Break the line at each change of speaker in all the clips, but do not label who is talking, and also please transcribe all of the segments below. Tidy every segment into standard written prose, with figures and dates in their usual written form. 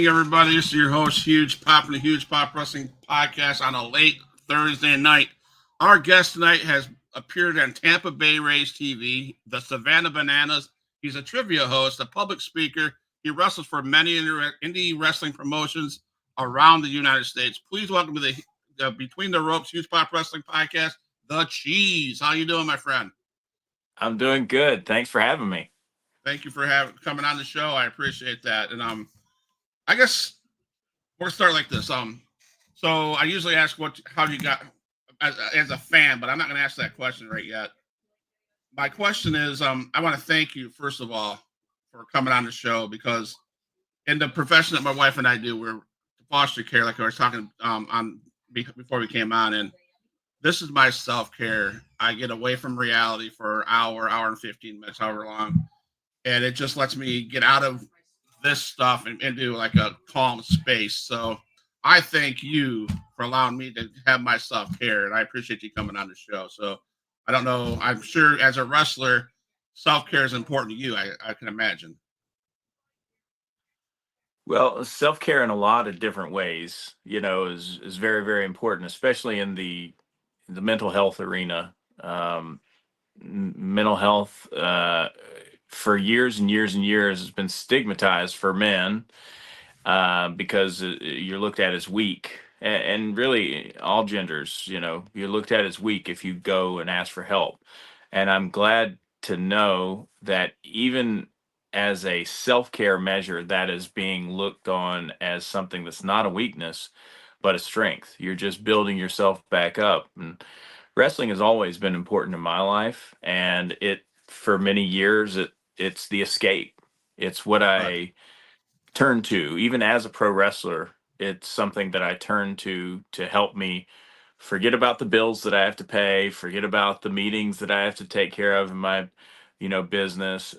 evening, everybody. This is your host, Huge Pop, and the Huge Pop Wrestling Podcast on a late Thursday night. Our guest tonight has appeared on Tampa Bay Rays TV, the Savannah Bananas. He's a trivia host, a public speaker. He wrestles for many indie wrestling promotions around the United States. Please welcome to the Between the Ropes Huge Pop Wrestling Podcast, The Cheese. How you doing, my friend?
I'm doing good. Thanks for having me.
Thank you for coming on the show. I appreciate that. And I guess we'll start like this. So I usually ask how you got as a fan, but I'm not going to ask that question right yet. My question is, I want to thank you first of all for coming on the show because in the profession that my wife and I do, we're foster care, like I was talking on before we came on, and this is my self care. I get away from reality for an hour and 15 minutes, however long, and it just lets me get out of this stuff and into like a calm space. So I thank you for allowing me to have my self care, and I appreciate you coming on the show. So I don't know. I'm sure as a wrestler, self care is important to you. I can imagine.
Well, self-care in a lot of different ways, is very, very important, especially in the mental health arena. Mental health for years and years and years has been stigmatized for men because you're looked at as weak. And really, all genders, you're looked at as weak if you go and ask for help. And I'm glad to know that even as a self-care measure, that is being looked on as something that's not a weakness, but a strength. You're just building yourself back up. And wrestling has always been important in my life, and for many years it's the escape. It's what
Right.
I turn to. Even as a pro wrestler, it's something that I turn to help me forget about the bills that I have to pay, forget about the meetings that I have to take care of in my business,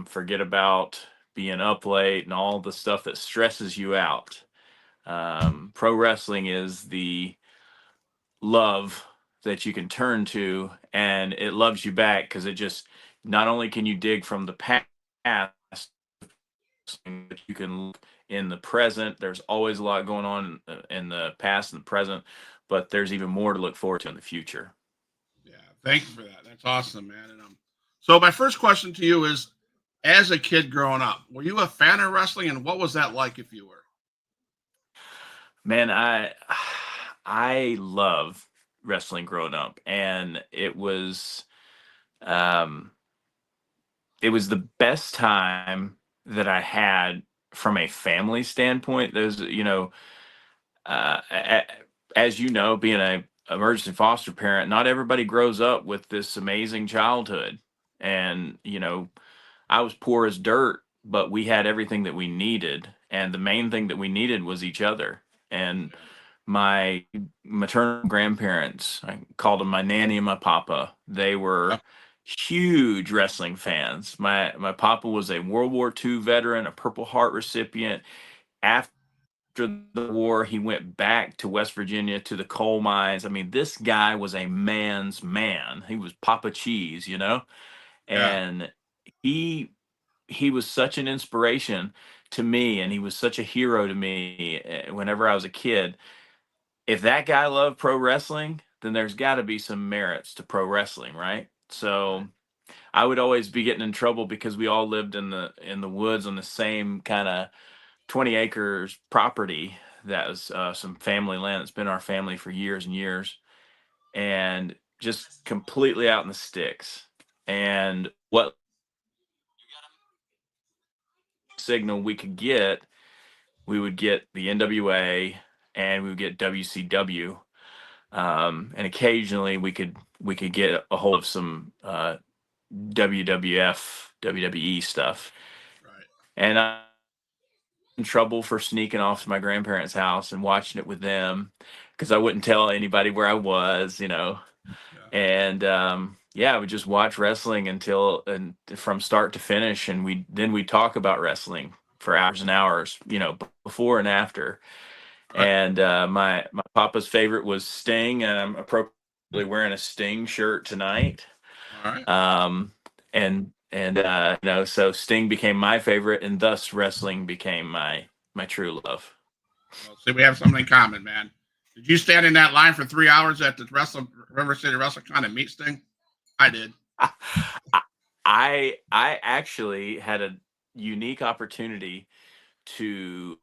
forget about being up late and all the stuff that stresses you out. Pro wrestling is the love that you can turn to, and it loves you back because it just, not only can you dig from the past, but you can look in the present. There's always a lot going on in the past and the present, but there's even more to look forward to in the future.
Yeah. Thank you for that. That's awesome, man. And so my first question to you is, as a kid growing up, were you a fan of wrestling, and what was that like if you were?
Man, I love wrestling growing up, and um it was the best time that I had from a family standpoint. There's, as you know, being a emergency foster parent, not everybody grows up with this amazing childhood. And, I was poor as dirt, but we had everything that we needed. And the main thing that we needed was each other. And my maternal grandparents, I called them my nanny and my papa. They
Yeah.
were huge wrestling fans. My papa was a World War II veteran, a Purple Heart recipient. After the war, he went back to West Virginia to the coal mines. I mean, this guy was a man's man. He was Papa Cheese.
Yeah.
And he he was such an inspiration to me, and he was such a hero to me whenever I was a kid. If that guy loved pro wrestling, then there's got to be some merits to pro wrestling, right? So I would always be getting in trouble because we all lived in the woods on the same kind of 20 acres property that was some family land that's been our family for years and years, and just completely out in the sticks. And what signal we would get the NWA, and we would get WCW, and occasionally we could get a hold of some WWF, WWE stuff.
Right.
And I'm in trouble for sneaking off to my grandparents' house and watching it with them because I wouldn't tell anybody where I was.
Yeah.
And yeah, I would just watch wrestling and from start to finish, and we talk about wrestling for hours and hours, before and after.
Right.
And my papa's favorite was Sting, and I'm appropriately wearing a Sting shirt tonight.
All right.
And so Sting became my favorite, and thus wrestling became my my true love.
Well, see, we have something in common, man. Did you stand in that line for 3 hours at the River City WrestleCon and meet Sting? I did.
I actually had a unique opportunity to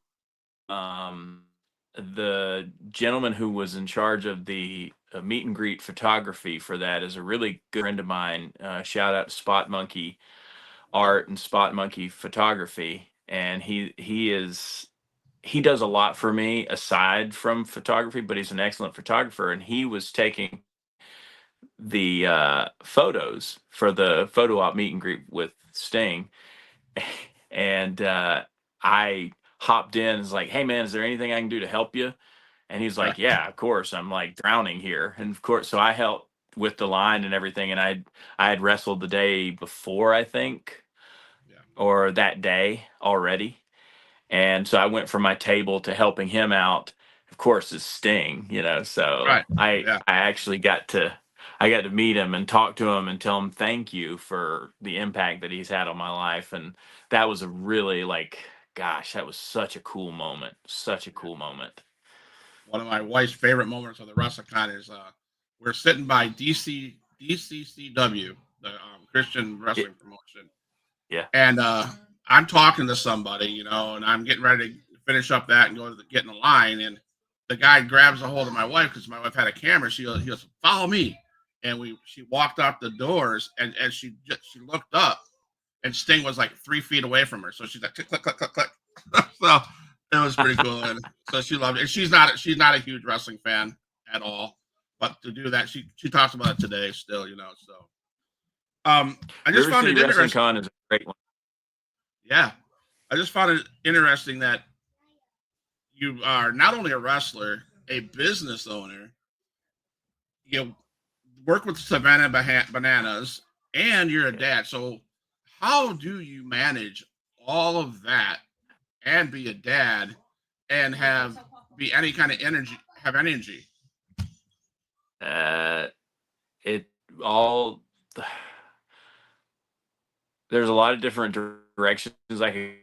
the gentleman who was in charge of the meet and greet photography for that is a really good friend of mine. Shout out to Spot Monkey Art and Spot Monkey Photography, and he does a lot for me aside from photography, but he's an excellent photographer, and he was taking the photos for the photo op meet and greet with Sting, and I hopped in and was like, "Hey man, is there anything I can do to help you?" And he's like, "Yeah, of course. I'm like drowning here." And of course, so I helped with the line and everything. And I had wrestled the day before, I think,
Yeah.
or that day already. And so I went from my table to helping him out. Of course, it's Sting, you know. So
Right.
I
Yeah.
I actually got to meet him and talk to him and tell him thank you for the impact that he's had on my life. And that was a really like, gosh, that was such a cool moment. Such a
Yeah.
cool moment.
One of my wife's favorite moments of the WrestleCon is we're sitting by DCCW, the Christian
It,
wrestling promotion,
yeah.
and I'm talking to somebody, and I'm getting ready to finish up that and get in the line, and the guy grabs a hold of my wife because my wife had a camera. He goes, "Follow me," and she walked out the doors, and she looked up, and Sting was like 3 feet away from her, so she's like click click click click click. So it was pretty cool, and so she loved it. And she's not a huge wrestling fan at all, but to do that, she talks about it today still, So I just
River
found
City
it
Wrestling
interesting.
Con is a great one.
Yeah, I just found it interesting that you are not only a wrestler, a business owner. You work with Savannah Bananas, and you're a
Yeah.
dad. So how do you manage all of that and be a dad and be any kind of energy, have energy?
Uh, it all there's a lot of different directions I could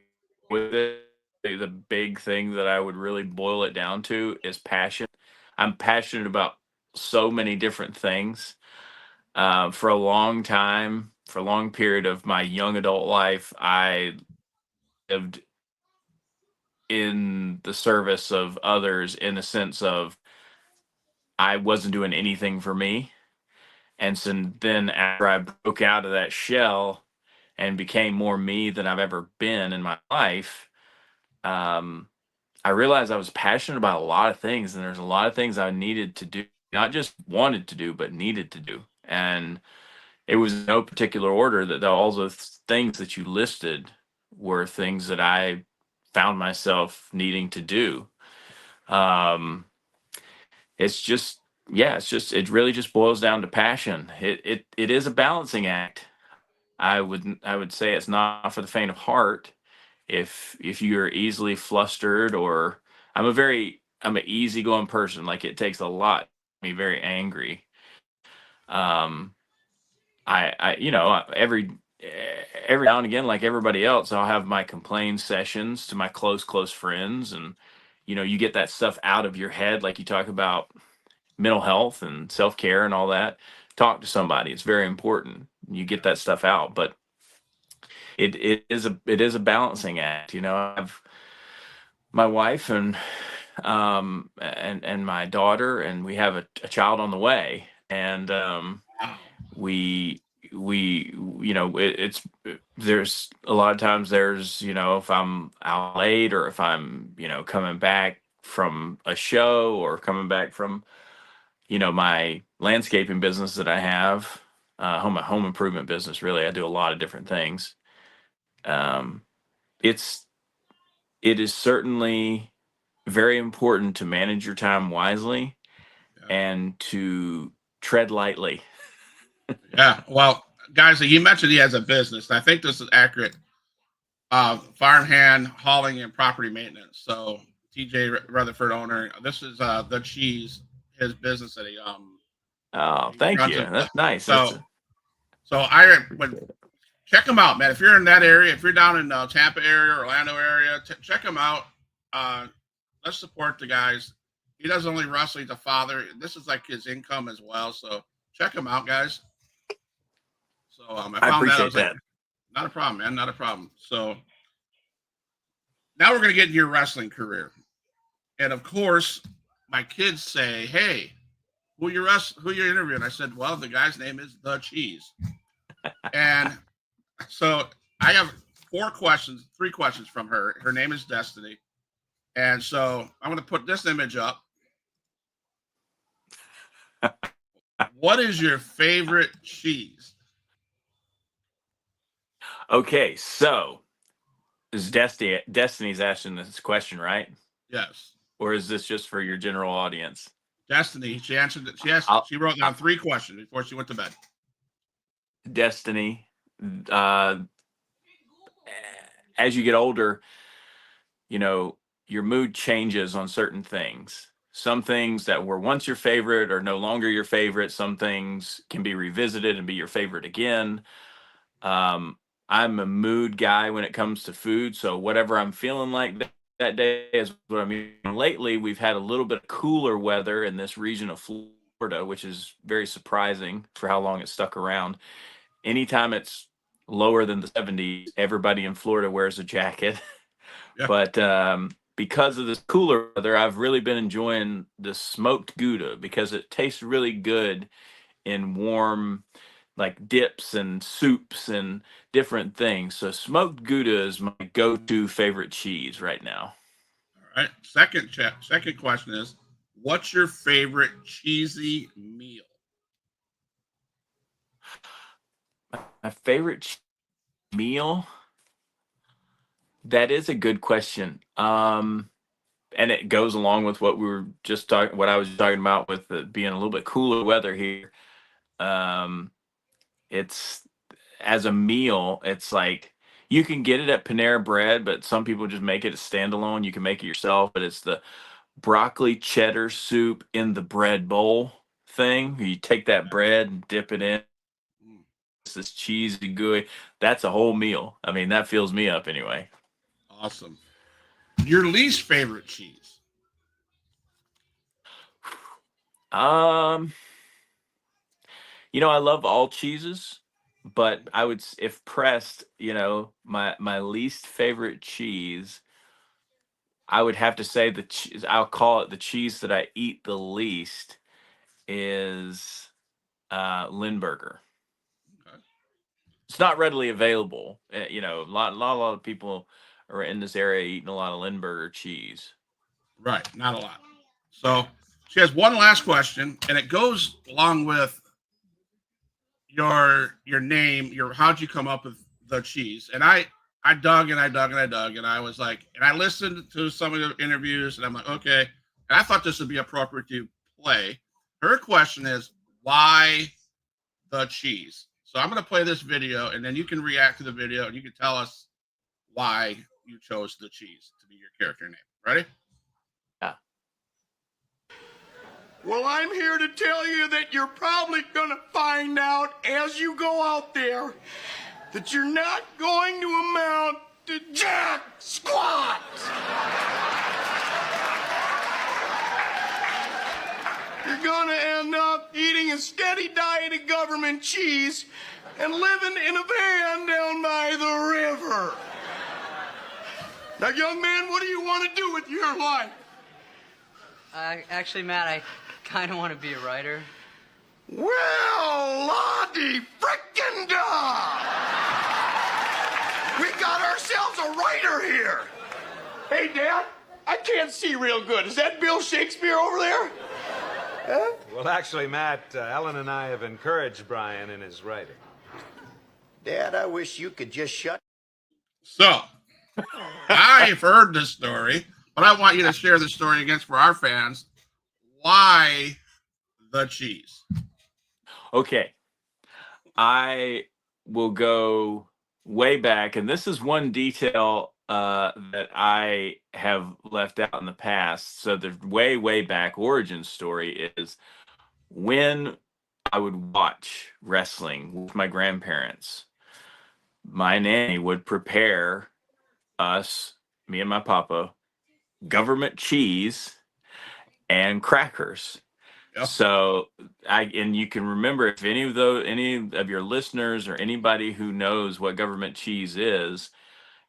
go with it. The big thing that I would really boil it down to is passion. I'm passionate about so many different things. For a long time, for a long period of my young adult life, I lived in the service of others in the sense of I wasn't doing anything for me. And so then after I broke out of that shell and became more me than I've ever been in my life, um, I realized I was passionate about a lot of things, and there's a lot of things I needed to do, not just wanted to do, but needed to do. And it was no particular order that all the things that you listed were things that I found myself needing to do. Um, it's just, yeah, it really just boils down to passion. It is a balancing act. I would say it's not for the faint of heart. If you're easily flustered, or I'm an easygoing person. Like it takes a lot to be very angry. Um, every now and again, like everybody else, I'll have my complain sessions to my close friends, and you get that stuff out of your head, like you talk about mental health and self care and all that. Talk to somebody; it's very important. You get that stuff out, but it is a balancing act. I've my wife and my daughter, and we have a child on the way, and
Wow.
we it's there's a lot of times there's if I'm out late, or if I'm coming back from a show, or coming back from my landscaping business that I have, home improvement business. Really, I do a lot of different things. um it's it is certainly very important to manage your time wisely
Yeah.
and to tread lightly.
Yeah. Well, guys, he mentioned he has a business. I think this is accurate. Farmhand hauling and property maintenance. So TJ Rutherford owner. This is the cheese, his business that
Oh,
he
thank
runs
you.
it.
That's nice.
So so I would check him out, man. If you're in that area, if you're down in Tampa area, Orlando area, check him out. let's support the guys. He doesn't only wrestle; he's a father. This is like his income as well. So check him out, guys. So I
I
found that. I
appreciate
was like,
that.
not a problem, man. Not a problem. So now we're gonna get into your wrestling career, and of course, my kids say, "Hey, who you're interviewing?" I said, "Well, the guy's name is The Cheese." And so I have three questions from her. Her name is Destiny. And so I'm going to put this image up. What is your favorite cheese?
Okay, so is Destiny's asking this question, right?
Yes.
Or is this just for your general audience?
Destiny. She answered it.
I'll,
She wrote down three questions before she went to bed.
Destiny, uh, as you get older, you know, your mood changes on certain things. Some things that were once your favorite are no longer your favorite. Some things can be revisited and be your favorite again. Um, I'm a mood guy when it comes to food. So whatever I'm feeling like that day is what I'm eating. Lately, we've had a little bit of cooler weather in this region of Florida, which is very surprising for how long it stuck around. Anytime it's lower than the 70s, everybody in Florida wears a jacket.
Yeah.
But because of this cooler weather, I've really been enjoying the smoked Gouda because it tastes really good in warm, like dips and soups and different things. So smoked Gouda is my go-to favorite cheese right now.
All right. Second question is, what's your favorite cheesy meal?
My favorite meal? That is a good question. And it goes along with what we were just talking, what I was talking about with the being a little bit cooler weather here. Um, it's as a meal, it's like you can get it at Panera Bread, but some people just make it a standalone. You can make it yourself, but it's the broccoli cheddar soup in the bread bowl thing. You take that bread and dip it in.
Mm,
It's this cheesy gooey. That's a whole meal. I mean, that fills me up anyway.
awesome. Your least favorite cheese?
Um, I love all cheeses, but I would, if pressed, my least favorite cheese, I would have to say the cheese. I'll call it the cheese that I eat the least is Lindbergher.
Okay.
It's not readily available. A lot of people are in this area eating a lot of Lindbergher cheese.
Right. Not a lot. So she has one last question, and it goes along with your name, your how'd you come up with the cheese? And I dug and I dug and I dug and I was like, and I listened to some of the interviews and I'm like, okay. And I thought this would be appropriate to play. Her question is, why the cheese? So I'm going to play this video and then you can react to the video and you can tell us why you chose the cheese to be your character name. Ready?
Yeah.
Well, I'm here to tell you that you're probably going to find out as you go out there that you're not going to amount to jack squat. You're going to end up eating a steady diet of government cheese and living in a van down by the river. Now, young man, what do you want to do with your life?
Actually, Matt, I kind of want to be a writer.
Well, Lottie frickin' da! We got ourselves a writer here. Hey, Dad, I can't see real good. Is that Bill Shakespeare over there? Huh?
Well, actually, Matt, Ellen and I have encouraged Brian in his writing.
Dad, I wish you could just shut.
So I've heard this story, but I want you to share the story against for our fans. Why the cheese?
Okay. I will go way back, and this is one detail that I have left out in the past. So the way back origin story is when I would watch wrestling with my grandparents. My nanny would prepare us, me and my papa, government cheese and crackers.
Yep.
So and you can remember, if any of your listeners or anybody who knows what government cheese is,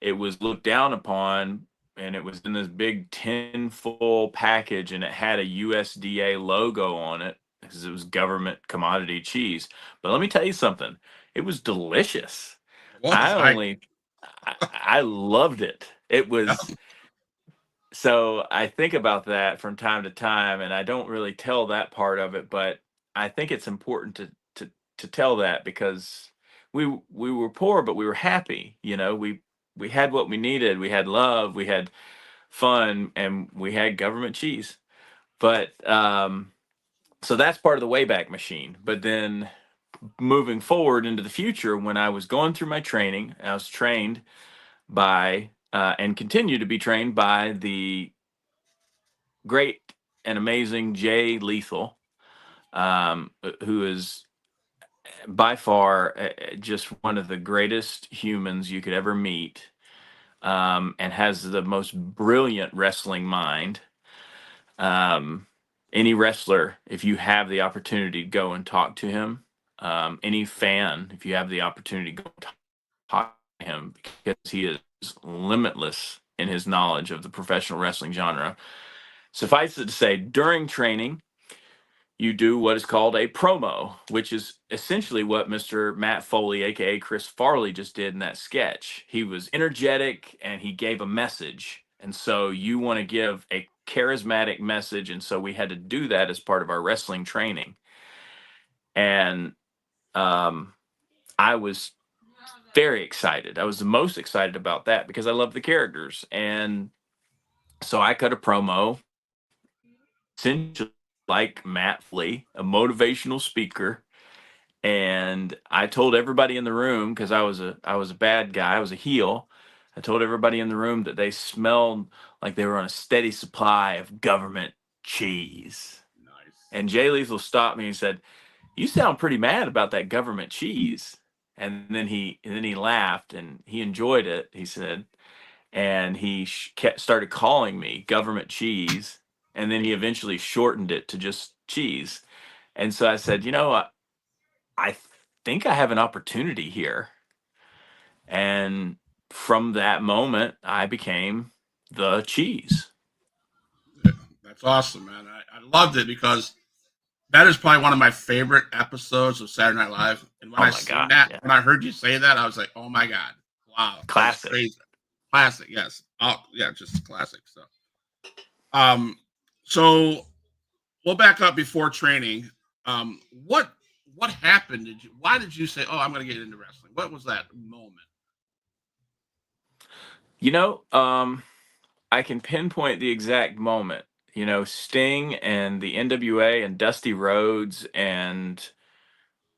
it was looked down upon, and it was in this big tin full package, and it had a USDA logo on it because it was government commodity cheese. But let me tell you something, it was delicious.
It was.
I only I loved it. It
Yep.
was. So I think about that from time to time, and I don't really tell that part of it, but I think it's important to tell that, because we were poor, but we were happy. We had what we needed. We had love, we had fun, and we had government cheese. But so that's part of the Wayback Machine. But then moving forward into the future, when I was going through my training, I was trained by and continue to be trained by the great and amazing Jay Lethal, who is by far just one of the greatest humans you could ever meet, and has the most brilliant wrestling mind. Any wrestler, if you have the opportunity to go and talk to him, any fan, if you have the opportunity to go and talk to him, because he is limitless in his knowledge of the professional wrestling genre. Suffice it to say, during training, you do what is called a promo, which is essentially what Mr. Matt Foley, aka Chris Farley, just did in that sketch. He was energetic and he gave a message. And so you want to give a charismatic message. And so we had to do that as part of our wrestling training. And I was very excited. I was the most excited about that because I love the characters. And so I cut a promo, essentially like Matt Foley, a motivational speaker. And I told everybody in the room, because I was a bad guy, I was a heel. I told everybody in the room that they smelled like they were on a steady supply of government cheese.
Nice.
And Jay Lethal stopped me and said, "You sound pretty mad about that government cheese." And then he laughed and he enjoyed it, he said. And he started calling me government cheese. And then he eventually shortened it to just cheese. And so I said, I think I have an opportunity here. And from that moment, I became the cheese.
That's awesome, man. I loved it because that is probably one of my favorite episodes of Saturday Night Live. And when
Oh
I
my
seen
God,
that,
yeah.
when I heard you say that, I was like, "Oh my God, wow, that's
Classic.
crazy, classic." Yes, oh yeah, just classic stuff. So we'll back up before training. What happened? Why did you say, "Oh, I'm going to get into wrestling"? What was that moment?
I can pinpoint the exact moment. Sting and the NWA and Dusty Rhodes and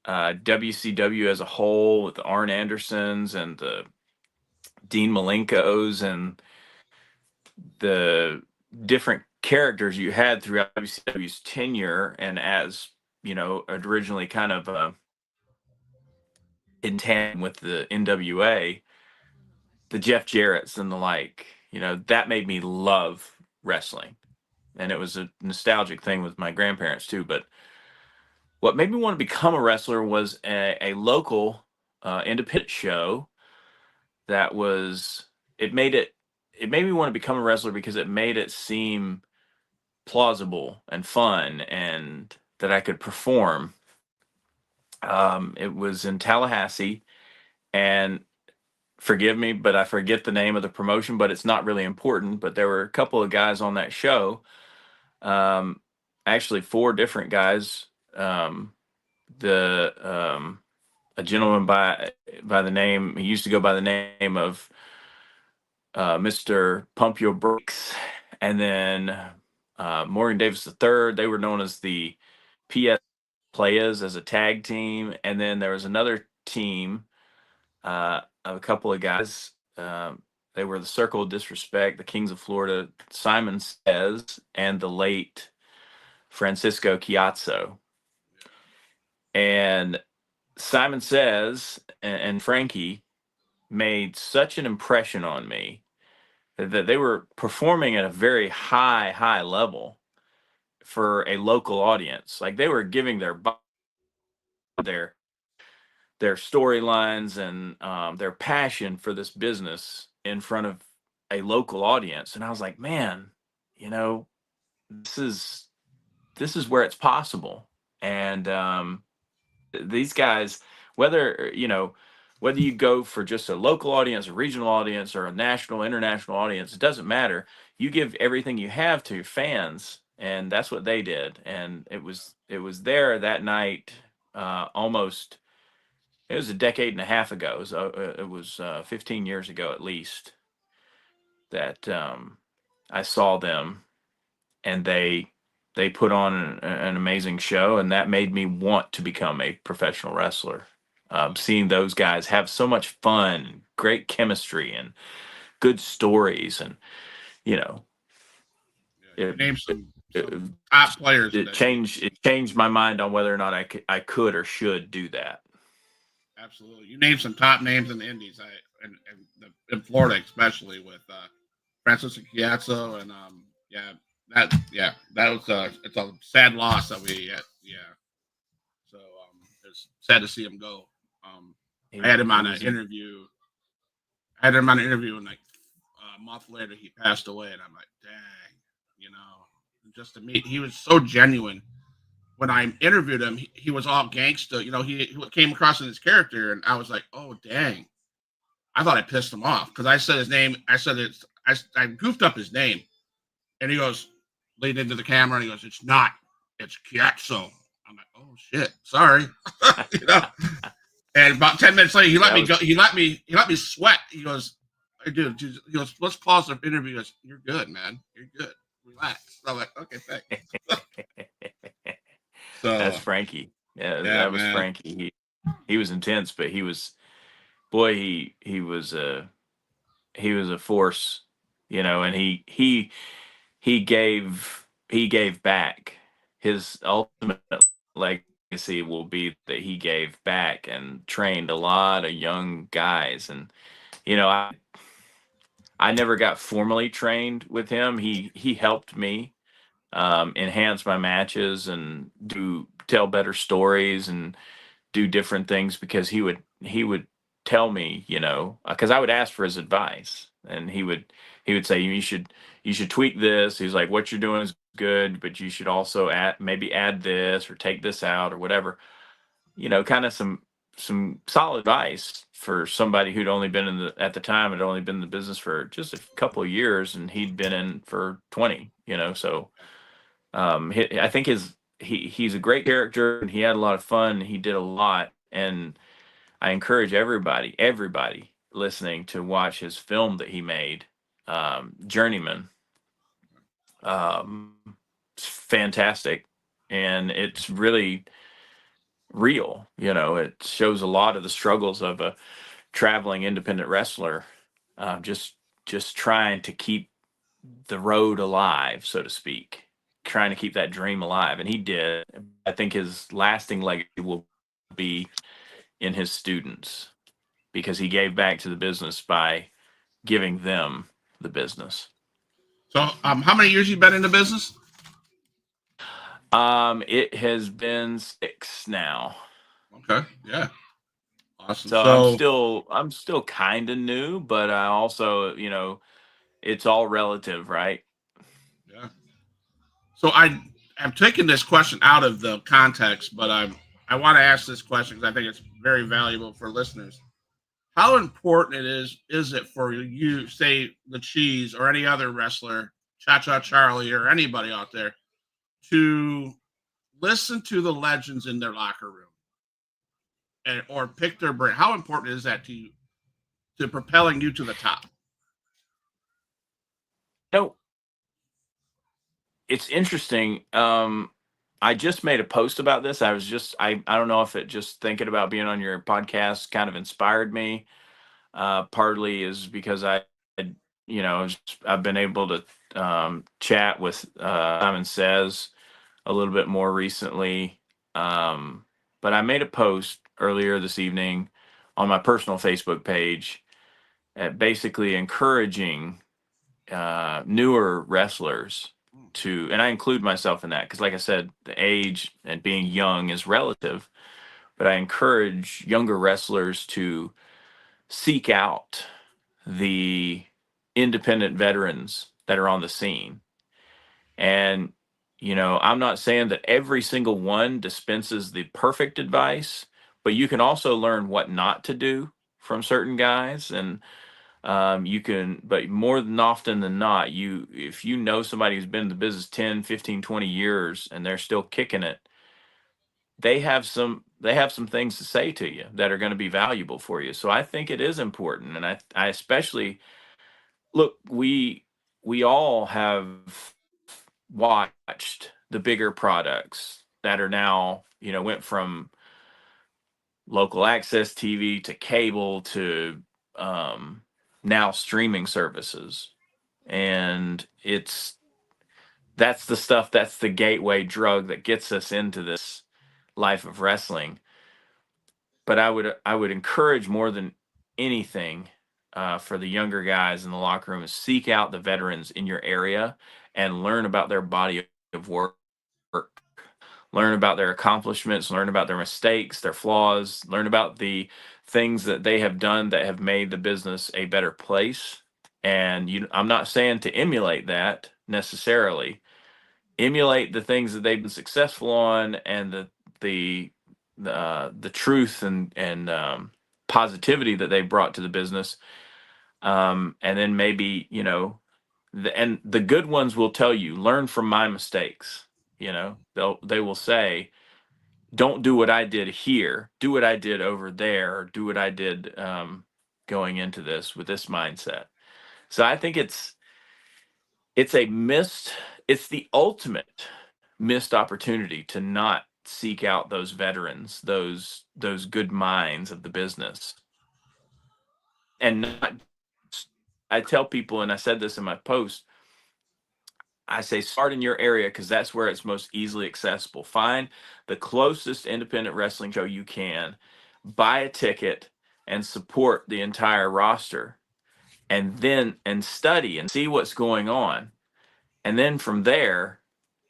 WCW as a whole, with the Arn Andersons and the Dean Malenkos and the different characters you had throughout WCW's tenure, and as originally kind of in tandem with the NWA, the Jeff Jarrett's and the like, that made me love wrestling. And it was a nostalgic thing with my grandparents too. But what made me want to become a wrestler was a local independent show that was, it made me want to become a wrestler because it made it seem plausible and fun and that I could perform. It was in Tallahassee, and forgive me, but I forget the name of the promotion, but it's not really important. But there were a couple of guys on that show. Actually 4 different guys. A gentleman by the name, he used to go by the name of Mr. Pump Your Brakes, and then Morgan Davis III. They were known as the PS Players as a tag team, and then there was another team of a couple of guys. They were the Circle of Disrespect, the Kings of Florida, Simon Says, and the late Francisco Chiazzo. And Simon Says and Frankie made such an impression on me that they were performing at a very high level for a local audience. Like they were giving their their storylines and their passion for this business in front of a local audience. And I was like, man, you know, this is where it's possible. And these guys, whether whether you go for just a local audience, a regional audience, or a national, international audience, it doesn't matter. You give everything you have to your fans, and that's what they did. And it was there that night, almost. It was a decade and a half ago. It was 15 years ago at least that I saw them, and they put on an amazing show, and that made me want to become a professional wrestler. Seeing those guys have so much fun, great chemistry, and good stories, and you know,
You
it
name
it,
some top players.
it changed my mind on whether or not I could or should do that.
Absolutely. You named some top names in the Indies, in Florida, especially with Francisco Chiazzo, and that was it's a sad loss that we So it's sad to see him go.
He-
I had him
he
on an
was-
interview. I had him on an interview, and like a month later, he passed away, and I'm like, dang, just to meet, he was so genuine. When I interviewed him, he was all gangsta. He came across in his character, and I was like, oh dang, I thought I pissed him off because I said his name. I said I goofed up his name, and he goes, leaned into the camera, and he goes, it's not, it's Chiazzo. I'm like, oh shit, sorry, you know. And about 10 minutes later, he let me go. He let me sweat. He goes, "Hey, dude." He goes, "Let's pause the interview." He goes, "You're good, man. You're good. Relax." So I'm like, "Okay, thanks." So
That's Frankie. Yeah,
yeah,
that was
man.
Frankie. He was intense, but he was, boy, he was a force, and he gave back. His ultimate legacy will be that he gave back and trained a lot of young guys. And I never got formally trained with him. He helped me enhance my matches and tell better stories and do different things, because he would tell me, because I would ask for his advice, and he would say, you should tweak this. He's like, what you're doing is good, but you should also maybe add this or take this out or whatever, kind of some solid advice for somebody who'd only been at the time had only been in the business for just a couple of years, and he'd been in for 20, so I think he's a great character, and he had a lot of fun. He did a lot, and I encourage everybody listening to watch his film that he made, Journeyman. It's fantastic, and it's really real. It shows a lot of the struggles of a traveling independent wrestler, just trying to keep the road alive, so to speak, trying to keep that dream alive. And he did. I think his lasting legacy will be in his students, because he gave back to the business by giving them the business.
So, how many years you been in the business?
It has been 6 now.
Okay, yeah, awesome.
So I'm still kind of new, but I also, it's all relative, right?
yeah. So I have taken this question out of the context, but I want to ask this question because I think it's very valuable for listeners. How important is it for you, say the Cheese or any other wrestler, Cha Cha Charlie or anybody out there, to listen to the legends in their locker room or pick their brain? How important is that to you, to propelling you to the top?
It's interesting. I just made a post about this. I don't know if it just thinking about being on your podcast kind of inspired me. Partly is because I've been able to chat with Simon Says a little bit more recently. But I made a post earlier this evening on my personal Facebook page, basically encouraging newer wrestlers to, and I include myself in that because, like I said, the age and being young is relative, but I encourage younger wrestlers to seek out the independent veterans that are on the scene. And, I'm not saying that every single one dispenses the perfect advice, but you can also learn what not to do from certain guys. And you can, but more than often than not, if you know somebody who's been in the business 10, 15, 20 years and they're still kicking it, they have some things to say to you that are going to be valuable for you. So I think it is important. And I especially look, we all have watched the bigger products that are now, went from local access TV to cable to now streaming services. And that's the stuff, that's the gateway drug that gets us into this life of wrestling. But I would encourage more than anything for the younger guys in the locker room is seek out the veterans in your area and learn about their body of work, learn about their accomplishments, learn about their mistakes, their flaws, learn about the things that they have done that have made the business a better place. And I'm not saying to emulate that necessarily. Emulate the things that they've been successful on and the truth and positivity that they brought to the business. And then maybe, and the good ones will tell you, learn from my mistakes. They will say, don't do what I did here, do what I did over there, or do what I did going into this with this mindset. So I think it's the ultimate missed opportunity to not seek out those veterans, those good minds of the business. And not, I tell people, and I said this in my post, I say start in your area because that's where it's most easily accessible. Find the closest independent wrestling show you can, buy a ticket, and support the entire roster, and study and see what's going on. And then from there,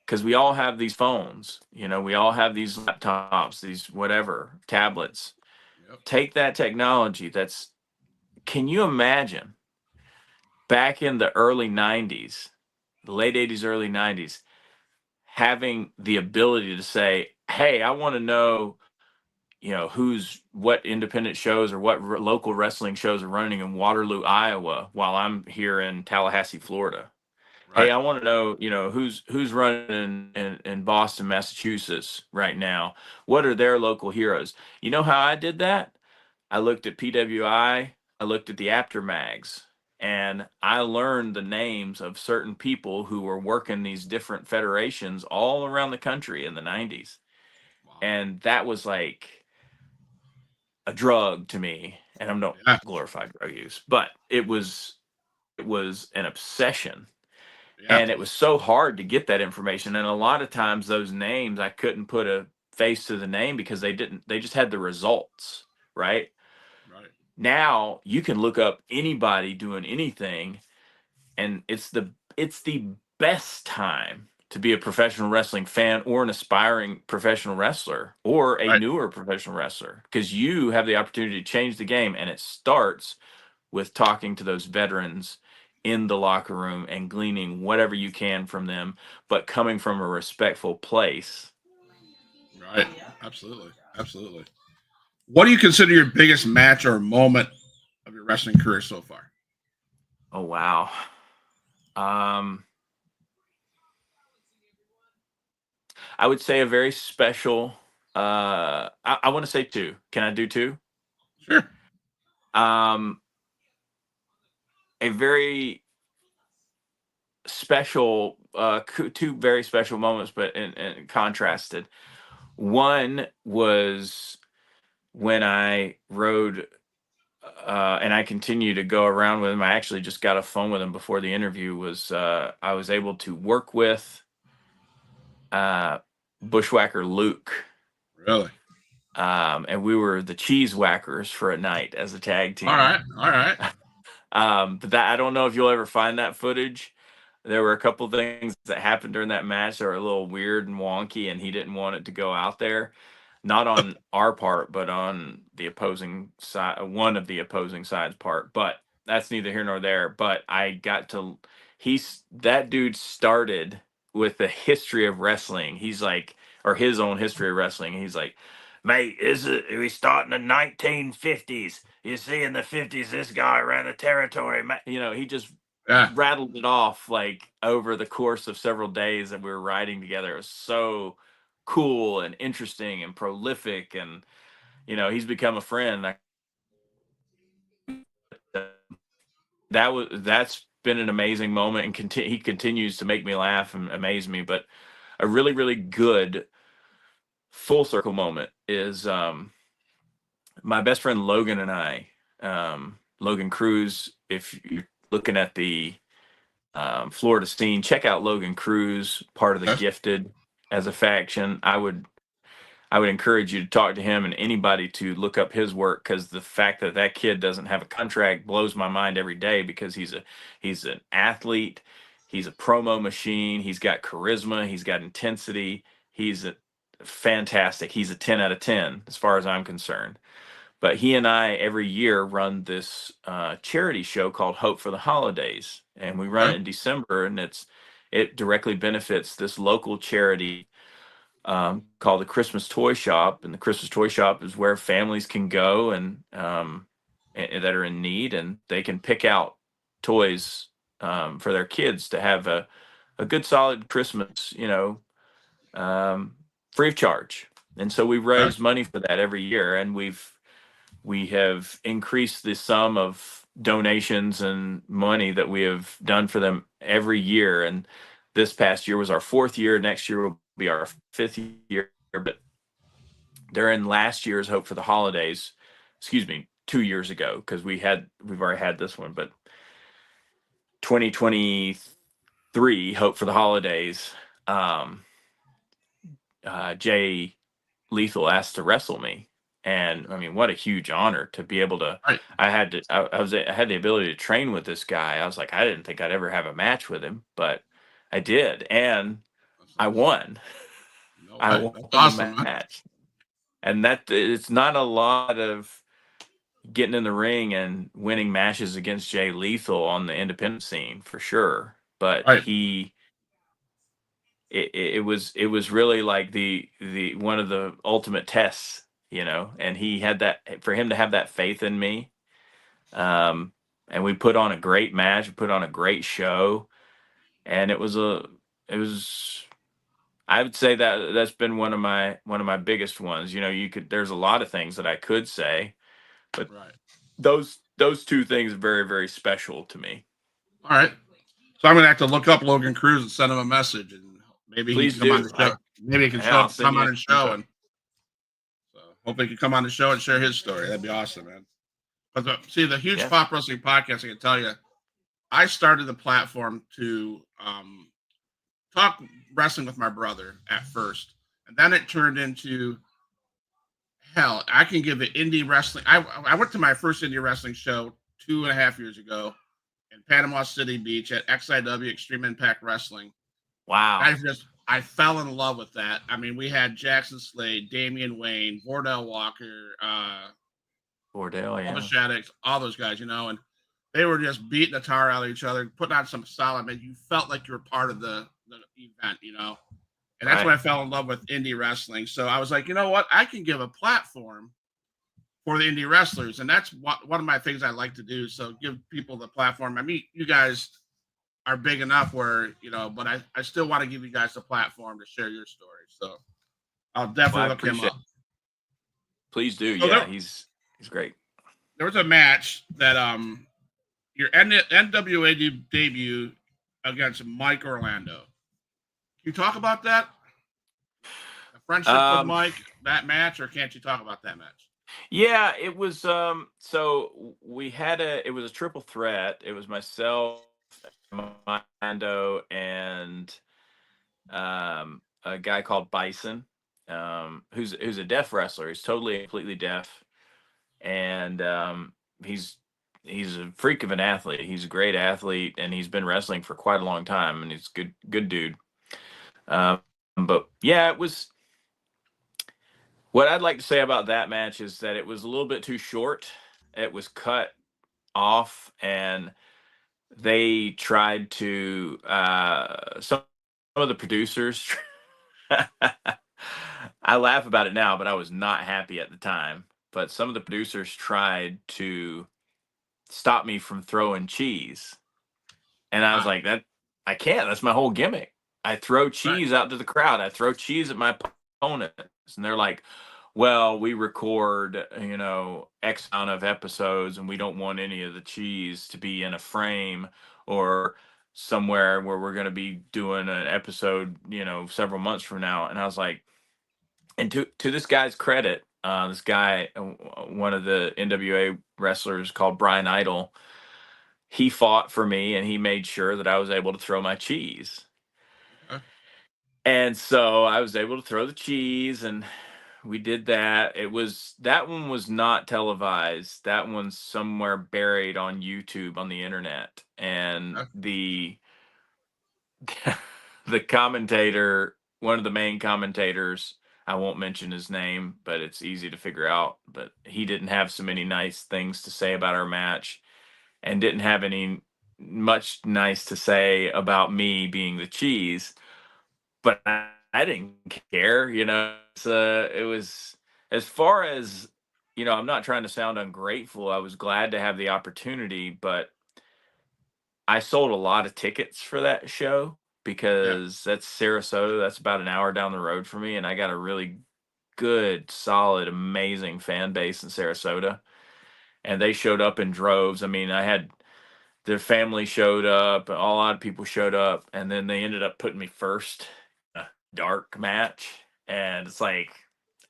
because we all have these phones, we all have these laptops, these whatever, tablets.
Yep.
Take that technology. Can you imagine back in the early 90s, the late 80s, early 90s, having the ability to say, hey, I want to know, what independent shows or what local wrestling shows are running in Waterloo, Iowa, while I'm here in Tallahassee, Florida.
Right.
Hey, I want to know, who's running in Boston, Massachusetts right now. What are their local heroes? You know how I did that? I looked at PWI, I looked at the Aftermags, and I learned the names of certain people who were working these different federations all around the country in the 90s.
Wow.
And that was like a drug to me. And I'm not glorified drug use, but it was an obsession.
Yeah.
And it was so hard to get that information. And a lot of times those names, I couldn't put a face to the name because they just had the results, right?
Right.
Now you can look up anybody doing anything, and it's the best time to be a professional wrestling fan or an aspiring professional wrestler or a
Right.
newer professional wrestler, because you have the opportunity to change the game. And it starts with talking to those veterans in the locker room and gleaning whatever you can from them, but coming from a respectful place.
Right. Absolutely. Absolutely. What do you consider your biggest match or moment of your wrestling career so far?
Oh, wow. I would say a very special, I want to say two. Can I do two?
Sure.
A very special, two very special moments, but in contrasted. One was when I rode, and I continue to go around with him. I actually just got a phone with him before the interview. I was able to work with Bushwhacker Luke.
Really?
And we were the Cheese Whackers for a night as a tag team.
All right. All right.
But that I don't know if you'll ever find that footage. There were a couple things that happened during that match that were a little weird and wonky, and he didn't want it to go out there. Not on our part, but on the opposing side, one of the opposing side's part. But that's neither here nor there. But I got to, that dude started with the history of wrestling. He's like, or his own history of wrestling. He's like, mate, we start in the 1950s. You see, in the 50s, this guy ran the territory. You know, he just
Yeah.
rattled it off like over the course of several days that we were riding together. It was so cool and interesting and prolific, and you know, he's become a friend. That's been an amazing moment, and he continues to make me laugh and amaze me. But a really, really good full circle moment is my best friend Logan and I, Logan Cruz. If you're looking at the Florida scene, check out Logan Cruz, part of the Gifted as a faction. I would encourage you to talk to him and anybody to look up his work, because the fact that that kid doesn't have a contract blows my mind every day, because he's an athlete, he's a promo machine, he's got charisma, he's got intensity, he's fantastic. He's a 10 out of 10 as far as I'm concerned. But he and I every year run this charity show called Hope for the Holidays, and we run it in December, and it directly benefits this local charity called the Christmas Toy Shop. And the Christmas Toy Shop is where families can go and that are in need, and they can pick out toys for their kids to have a good solid Christmas, you know, free of charge. And so we raise money for that every year, and we have increased the sum of donations and money that we have done for them every year. And this past year was our 4th year. Next year will be our 5th year. But during last year's Hope for the Holidays, 2 years ago, because we've already had this one, but 2023 Hope for the Holidays, Jay Lethal asked to wrestle me. And I mean, what a huge honor to be able to. I had the ability to train with this guy. I was like, I didn't think I'd ever have a match with him, but I did, and I won. I won the match, and it's not a lot of getting in the ring and winning matches against Jay Lethal on the independent scene for sure. But it was really like the one of the ultimate tests, you know, and he had that, for him to have that faith in me. And we put on a great match, put on a great show, and it was I would say that's been one of my biggest ones. You know, there's a lot of things that I could say, but those two things are very, very special to me.
All right. So I'm going to have to look up Logan Cruz and send him a message, and maybe he can come on the show. Maybe he can come on the show, and so hopefully he can come on the show and share his story. That'd be awesome, man. But see, the Huge Pop Wrestling Podcast, I can tell you, I started the platform to talk wrestling with my brother at first, and then it turned into, hell, I can give it indie wrestling. I went to my first indie wrestling show 2.5 years ago in Panama City Beach at XIW, Extreme Impact Wrestling.
Wow.
I fell in love with that. I mean, we had Jackson Slade, Damian Wayne, Vordell Walker, Elvis Shaddix, all those guys, you know, and they were just beating the tar out of each other, putting on some solid, man. You felt like you were part of the event, you know, and that's when I fell in love with indie wrestling. So I was like, you know what, I can give a platform for the indie wrestlers, and that's one of my things I like to do. So give people the platform. I mean, you guys are big enough where, you know, but I still want to give you guys the platform to share your story. So I'll definitely look him up.
Please do. So he's great.
There was a match that your NWA debut against Mike Orlando. Can you talk about that? The friendship with Mike, that match, or can't you talk about that match?
Yeah, it was so we had it was a triple threat. It was myself, Orlando, and a guy called Bison, who's a deaf wrestler. He's totally completely deaf, and he's he's a freak of an athlete. He's a great athlete, and he's been wrestling for quite a long time, and he's good dude. But yeah, it was. What I'd like to say about that match is that it was a little bit too short. It was cut off, and they tried to some of the producers. I laugh about it now, but I was not happy at the time. But some of the producers tried to stop me from throwing cheese, and I was
Wow.
like, "That I can't. That's my whole gimmick. I throw
Right.
cheese out to the crowd. I throw cheese at my opponents." And they're like, "Well, we record, X amount of episodes, and we don't want any of the cheese to be in a frame or somewhere where we're going to be doing an episode, several months from now." And I was like, and to this guy's credit, this guy, one of the NWA wrestlers called Brian Idol, he fought for me and he made sure that I was able to throw my cheese.
Okay.
And so I was able to throw the cheese, and we did that. That one was not televised. That one's somewhere buried on YouTube on the internet. And
Okay.
the commentator, one of the main commentators, I won't mention his name, but it's easy to figure out. But he didn't have so many nice things to say about our match, and didn't have any much nice to say about me being the cheese. But I didn't care, it was, as far as, I'm not trying to sound ungrateful. I was glad to have the opportunity, but I sold a lot of tickets for that show
Yeah.
because that's Sarasota. That's about an hour down the road for me. And I got a really good, solid, amazing fan base in Sarasota. And they showed up in droves. I mean, I had their family showed up, a lot of people showed up, and then they ended up putting me first in a dark match. And it's like,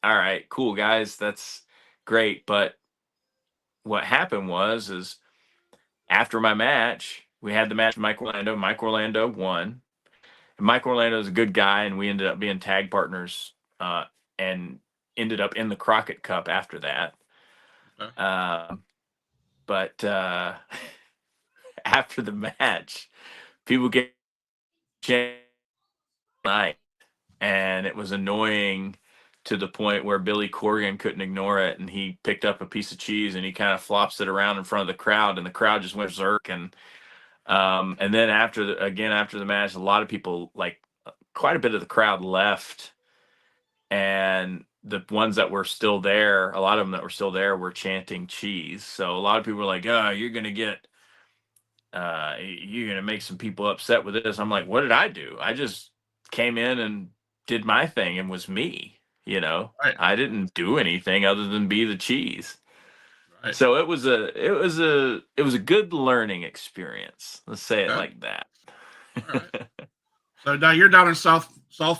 all right, cool, guys, that's great. But what happened is after my match, we had the match with Mike Orlando. Mike Orlando won. And Mike Orlando is a good guy, and we ended up being tag partners, and ended up in the Crockett Cup after that.
Okay.
But after the match, people get night, and it was annoying to the point where Billy Corgan couldn't ignore it, and he picked up a piece of cheese and he kind of flops it around in front of the crowd, and the crowd just went berserk. And then after the match, a lot of people, like quite a bit of the crowd, left, and the ones that were still there, a lot of them that were still there, were chanting cheese. So a lot of people were like, "Oh, you're gonna make some people upset with this." I'm like, "What did I do? I just came in and did my thing and was me.
Right.
I didn't do anything other than be the cheese."
Right.
So it was a good learning experience. Let's say it
Okay.
like that.
All right. So now you're down in South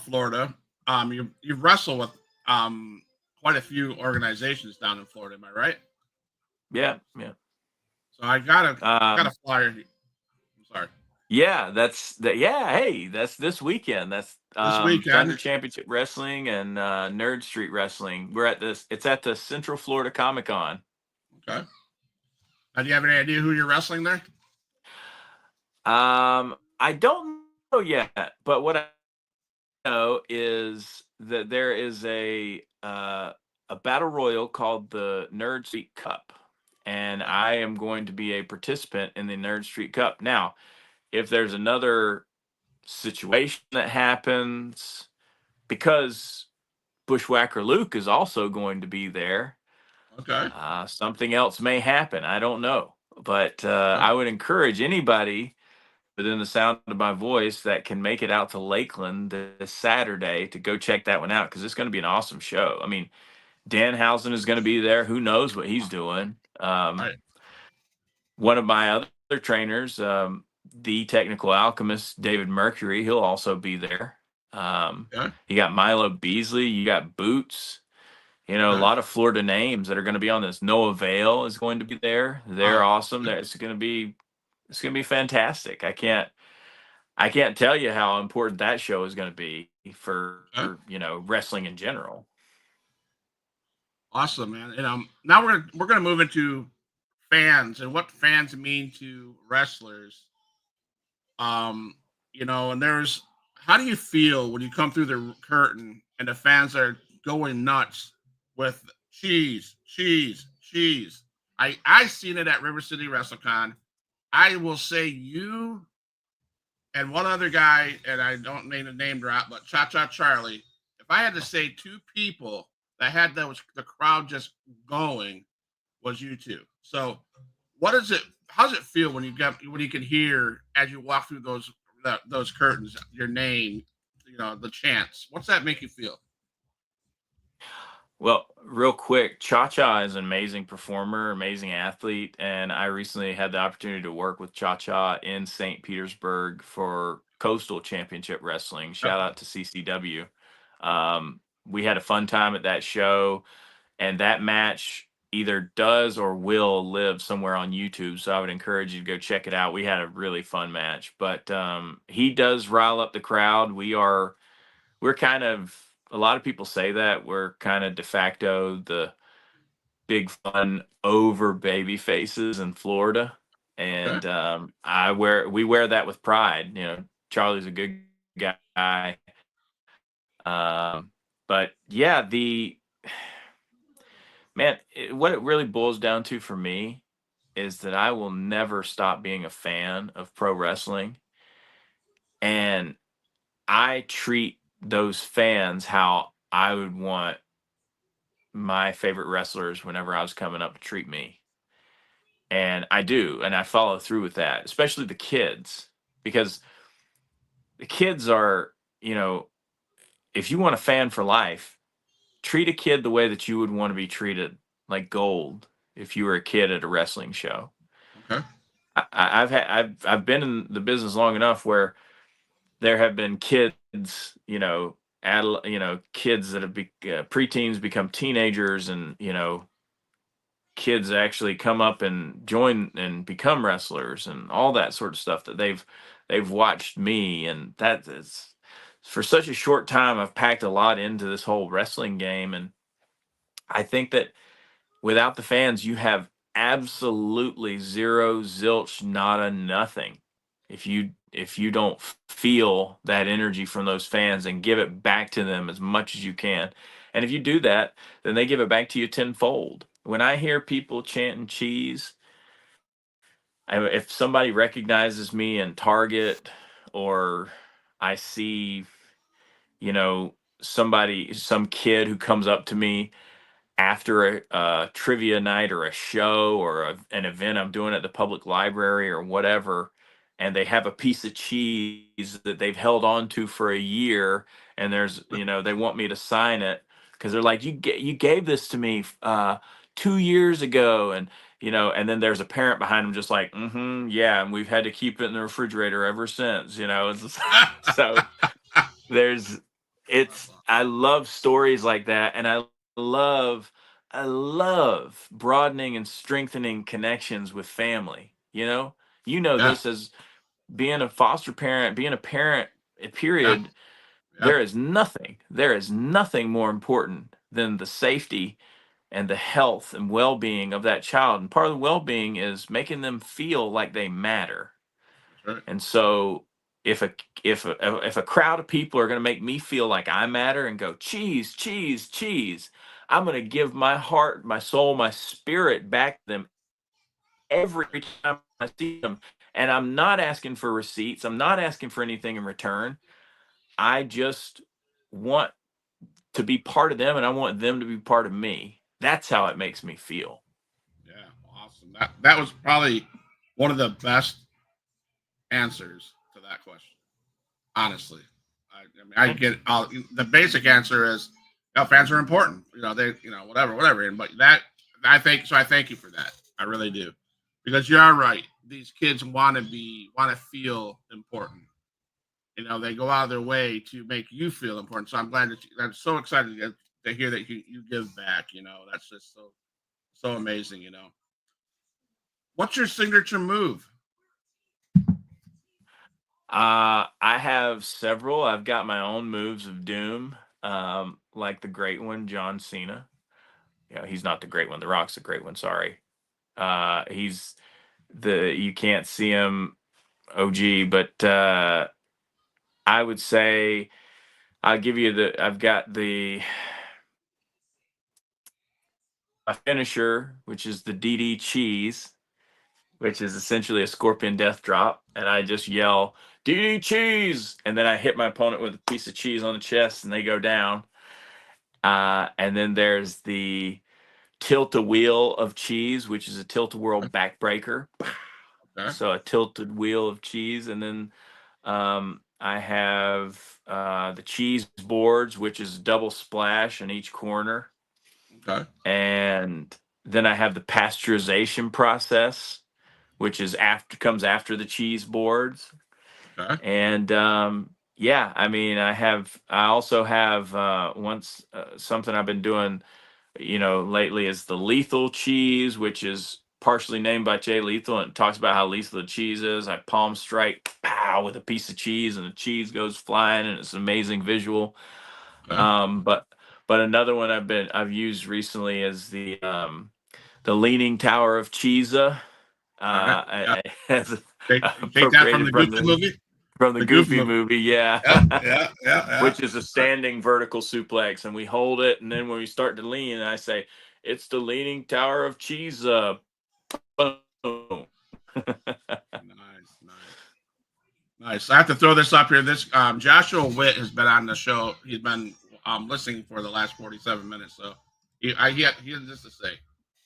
Florida. You've wrestled with quite a few organizations down in Florida. Am I right?
Yeah.
So I got a flyer. I'm sorry.
Yeah, that's that. Yeah, hey, that's this weekend. That's
This weekend.
Thunder Championship Wrestling and Nerd Street Wrestling. We're at this. It's at the Central Florida Comic Con.
Okay. Do you have any idea who you're wrestling there?
I don't know yet, but what I know is that there is a battle royal called the Nerd Street Cup, and I am going to be a participant in the Nerd Street Cup. Now, if there's another situation that happens, because Bushwhacker Luke is also going to be there,
Okay.
something else may happen. I don't know, but I would encourage anybody within the sound of my voice that can make it out to Lakeland this Saturday to go check that one out, because it's going to be an awesome show. I mean, Danhausen is going to be there. Who knows what he's doing?
Right.
One of my other trainers, the Technical Alchemist, David Mercury, he'll also be there.
Yeah.
You got Milo Beasley, you got Boots, a lot of Florida names that are going to be on this. Noah Vale is going to be there. They're awesome. It's going to be fantastic. I can't tell you how important that show is going to be for wrestling in general.
Awesome, man. And now we're gonna move into fans and what fans mean to wrestlers. And there's how do you feel when you come through the curtain and the fans are going nuts with cheese, cheese, cheese? I seen it at River City WrestleCon. I will say you and one other guy, and I don't mean a name drop, but Cha Cha Charlie. If I had to say two people that had the crowd just going, was you two. So, what is it? How does it feel when you can hear as you walk through those curtains your name, the chants? What's that make you feel?
Well, real quick, Cha Cha is an amazing performer, amazing athlete, and I recently had the opportunity to work with Cha Cha in St. Petersburg for Coastal Championship Wrestling. Shout out to CCW. We had a fun time at that show, and that match either does or will live somewhere on YouTube. So I would encourage you to go check it out. We had a really fun match, but he does rile up the crowd. We're kind of, a lot of people say that we're kind of de facto the big fun over baby faces in Florida. And we wear that with pride. Charlie's a good guy. But yeah, what it really boils down to for me is that I will never stop being a fan of pro wrestling. And I treat those fans how I would want my favorite wrestlers whenever I was coming up to treat me. And I do, and I follow through with that, especially the kids, because the kids are, if you want a fan for life, treat a kid the way that you would want to be treated, like gold, if you were a kid at a wrestling show.
Okay.
I've been in the business long enough where there have been kids, kids that have preteens become teenagers, and kids actually come up and join and become wrestlers and all that sort of stuff that they've watched me, and that is, for such a short time, I've packed a lot into this whole wrestling game, and I think that without the fans, you have absolutely zero, zilch, nada, nothing. If you don't feel that energy from those fans and give it back to them as much as you can, and if you do that, then they give it back to you tenfold. When I hear people chanting cheese, if somebody recognizes me in Target, or I see, some kid who comes up to me after a trivia night or a show or an event I'm doing at the public library or whatever, and they have a piece of cheese that they've held on to for a year, and they want me to sign it because they're like, you gave this to me 2 years ago, and then there's a parent behind them just like, yeah, and we've had to keep it in the refrigerator ever since. So I love stories like that, and I love broadening and strengthening connections with family.
Yeah.
This as being a foster parent, being a parent,
Yeah.
period.
Yeah.
There is nothing more important than the safety and the health and well-being of that child. And part of the well-being is making them feel like they matter.
That's right.
And so if a crowd of people are going to make me feel like I matter and go cheese, cheese, cheese, I'm going to give my heart, my soul, my spirit back to them every time I see them. And I'm not asking for receipts. I'm not asking for anything in return. I just want to be part of them, and I want them to be part of me. That's how it makes me feel.
Yeah, awesome. That was probably one of the best answers to that question. Honestly, I get all the basic answer is, fans are important. They, whatever. But I thank you for that. I really do, because you are right. These kids want to feel important. They go out of their way to make you feel important. So I'm glad I'm so excited to hear that you give back. That's just so amazing. What's your signature move?
I have several. I've got my own moves of doom, like the great one, John Cena. He's not the great one. The Rock's the great one. Sorry. He's you can't see him OG, but I would say I'll give you I've got my finisher, which is the DD cheese, which is essentially a scorpion death drop. And I just yell, DD cheese. And then I hit my opponent with a piece of cheese on the chest and they go down. And then there's the tilt-a-wheel of cheese, which is a tilt-a-whirl backbreaker.
Okay.
So a tilted wheel of cheese. And then I have the cheese boards, which is double splash in each corner.
Okay.
And then I have the pasteurization process, which is comes after the cheese boards.
Okay.
And yeah, I mean, I also have something I've been doing, lately is the lethal cheese, which is partially named by Jay Lethal, and it talks about how lethal the cheese is. I palm strike, pow, with a piece of cheese, and the cheese goes flying, and it's an amazing visual.
Okay.
But another one I've used recently is the Leaning Tower of Cheesa.
Right.
As
Take that from the Goofy movie.
From the Goofy movie, yeah.
Yeah.
Which is a standing vertical suplex, and we hold it, and then when we start to lean, I say, "It's the Leaning Tower of Cheesa." Boom.
Nice. I have to throw this up here. This Joshua Witt has been on the show. He's been listening for the last 47 minutes. So he has this to say.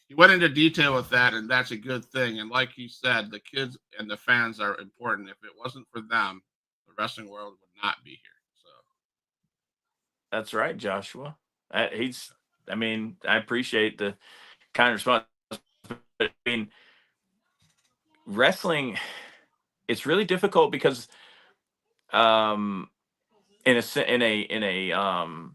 He went into detail with that, and that's a good thing. And like he said, the kids and the fans are important. If it wasn't for them, the wrestling world would not be here. So
That's right, Joshua. I appreciate the kind response. But I mean, wrestling, it's really difficult because, in a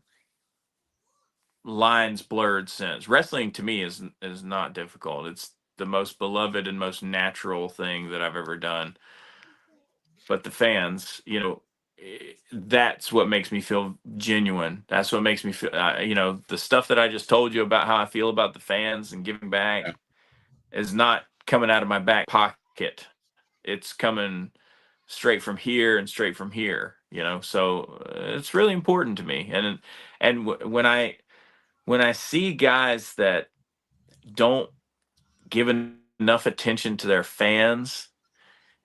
lines blurred sense, wrestling to me is not difficult. It's the most beloved and most natural thing that I've ever done. But the fans, that's what makes me feel genuine. That's what makes me feel, the stuff that I just told you about how I feel about the fans and giving back
yeah.
is not coming out of my back pocket. It's coming straight from here and straight from here, so it's really important to me. When I see guys that don't give enough attention to their fans,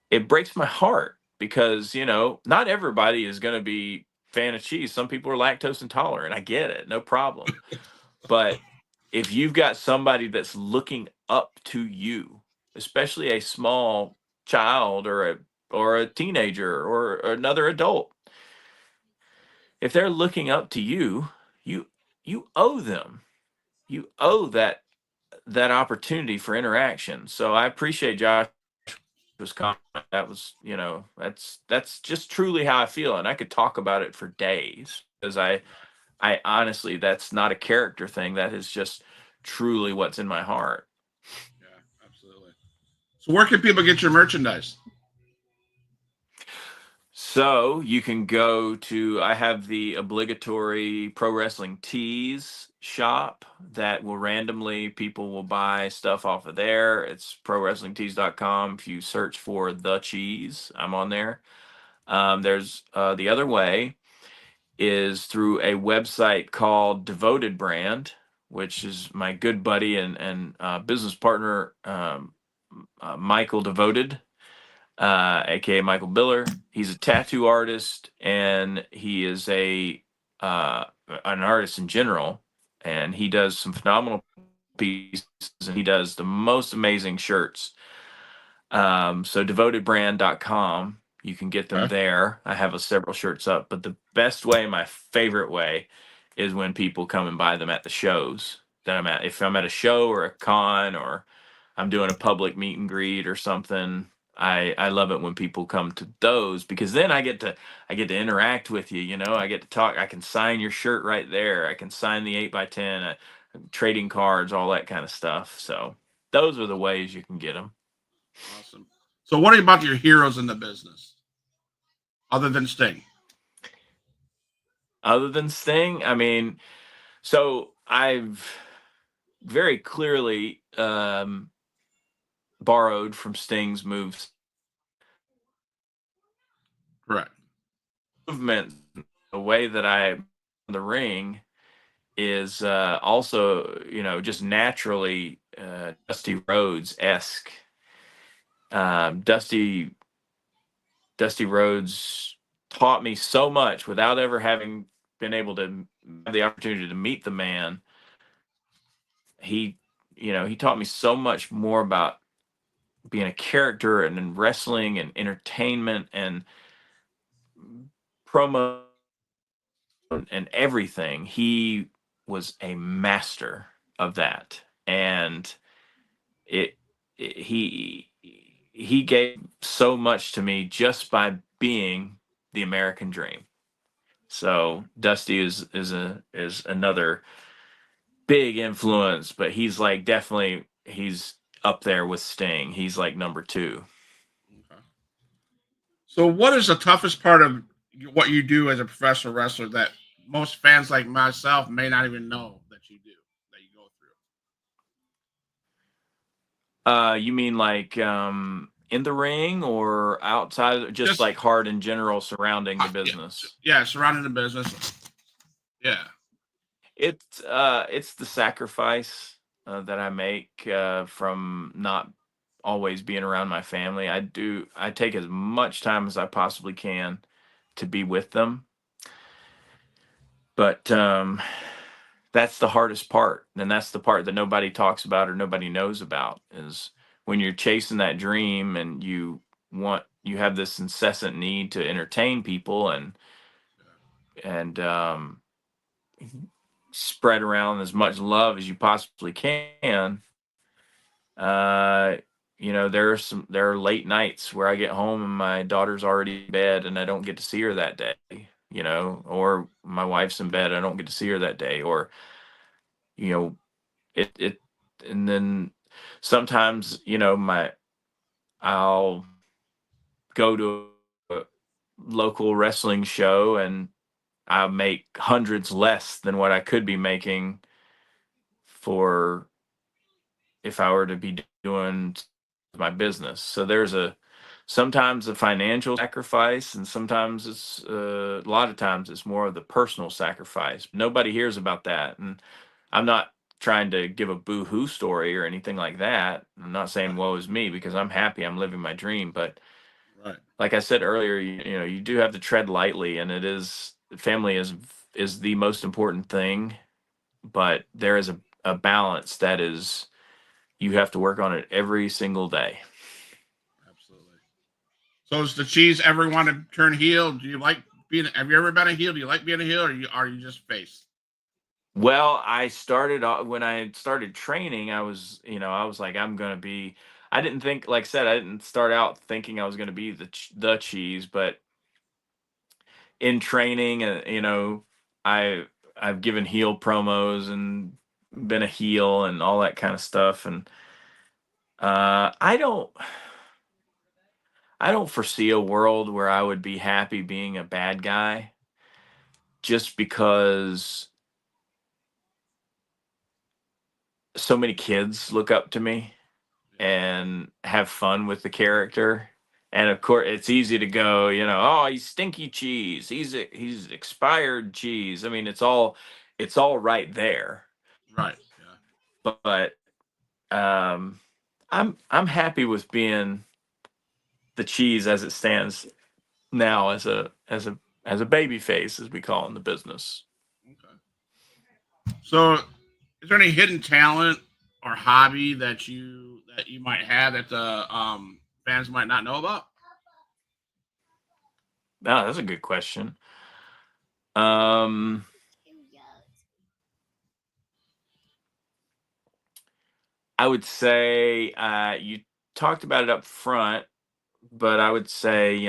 it breaks my heart because, not everybody is going to be fan of cheese. Some people are lactose intolerant. I get it. No problem. But if you've got somebody that's looking up to you, especially a small child or a teenager or another adult, if they're looking up to you, you owe them. You owe that opportunity for interaction. So I appreciate Josh's comment. That was, that's just truly how I feel, and I could talk about it for days because I honestly, that's not a character thing. That is just truly what's in my heart.
Yeah, absolutely. So where can people get your merchandise?
So you can go to, I have the obligatory Pro Wrestling Tees shop that people will buy stuff off of there. It's prowrestlingtees.com. If you search for The Cheese, I'm on there. There's the other way is through a website called Devoted Brand, which is my good buddy and business partner, Michael Devoted, aka Michael Biller. He's a tattoo artist, and he is an artist in general, and he does some phenomenal pieces, and he does the most amazing shirts. So devotedbrand.com, you can get them there. I have several shirts up, but the best way, my favorite way, is when people come and buy them at the shows that I'm at. If I'm at a show or a con or I'm doing a public meet and greet or something, I love it when people come to those, because then I get to interact with you. I get to talk. I can sign your shirt right there. I can sign the 8x10, trading cards, all that kind of stuff. So those are the ways you can get them.
Awesome. So what about your heroes in the business other than Sting?
Other than Sting, I mean, so I've very clearly borrowed from Sting's moves.
Correct.
Movement, the way that I the ring is also, just naturally Dusty Rhodes-esque. Dusty Rhodes taught me so much without ever having been able to have the opportunity to meet the man. He taught me so much more about being a character and in wrestling and entertainment and promo and everything. He was a master of that, and it, he gave so much to me just by being the American Dream. So Dusty is another big influence, but he's like definitely he's up there with Sting. He's like number 2.
Okay. So, what is the toughest part of what you do as a professional wrestler that most fans like myself may not even know that you do, that you go through?
You mean like in the ring or outside, just like hard in general surrounding the business?
Yeah, surrounding the business. Yeah.
It's the sacrifice that I make from not always being around my family. I take as much time as I possibly can to be with them. But that's the hardest part. And that's the part that nobody talks about or nobody knows about, is when you're chasing that dream and you have this incessant need to entertain people and spread around as much love as you possibly can. There are late nights where I get home and my daughter's already in bed and I don't get to see her that day, or my wife's in bed, I don't get to see her that day, or it and then sometimes I'll go to a local wrestling show and I make hundreds less than what I could be making for if I were to be doing my business. So there's sometimes a financial sacrifice, and sometimes it's a lot of times it's more of the personal sacrifice. Nobody hears about that, and I'm not trying to give a boo-hoo story or anything like that. I'm not saying woe is me, because I'm happy, I'm living my dream. But
Right.
like I said earlier, you do have to tread lightly, and family is the most important thing, but there is a balance that is, you have to work on it every single day.
Absolutely. So, is the cheese ever want to turn heel? Do you like being? Have you ever been a heel? Do you like being a heel, or are you just face?
Well, when I started training, I was like, I'm going to be, I didn't think, like I said, I didn't start out thinking I was going to be the cheese, but in training, I've given heel promos and been a heel and all that kind of stuff. And I don't foresee a world where I would be happy being a bad guy, just because so many kids look up to me and have fun with the character. And of course, it's easy to go, oh, he's stinky cheese. He's expired cheese. I mean, it's all right there.
Right. Yeah.
But I'm happy with being the cheese as it stands now, as a baby face, as we call it in the business.
Okay. So, is there any hidden talent or hobby that you might have that the fans might not know about?
Oh, that's a good question. I would say you talked about it up front, but I would say,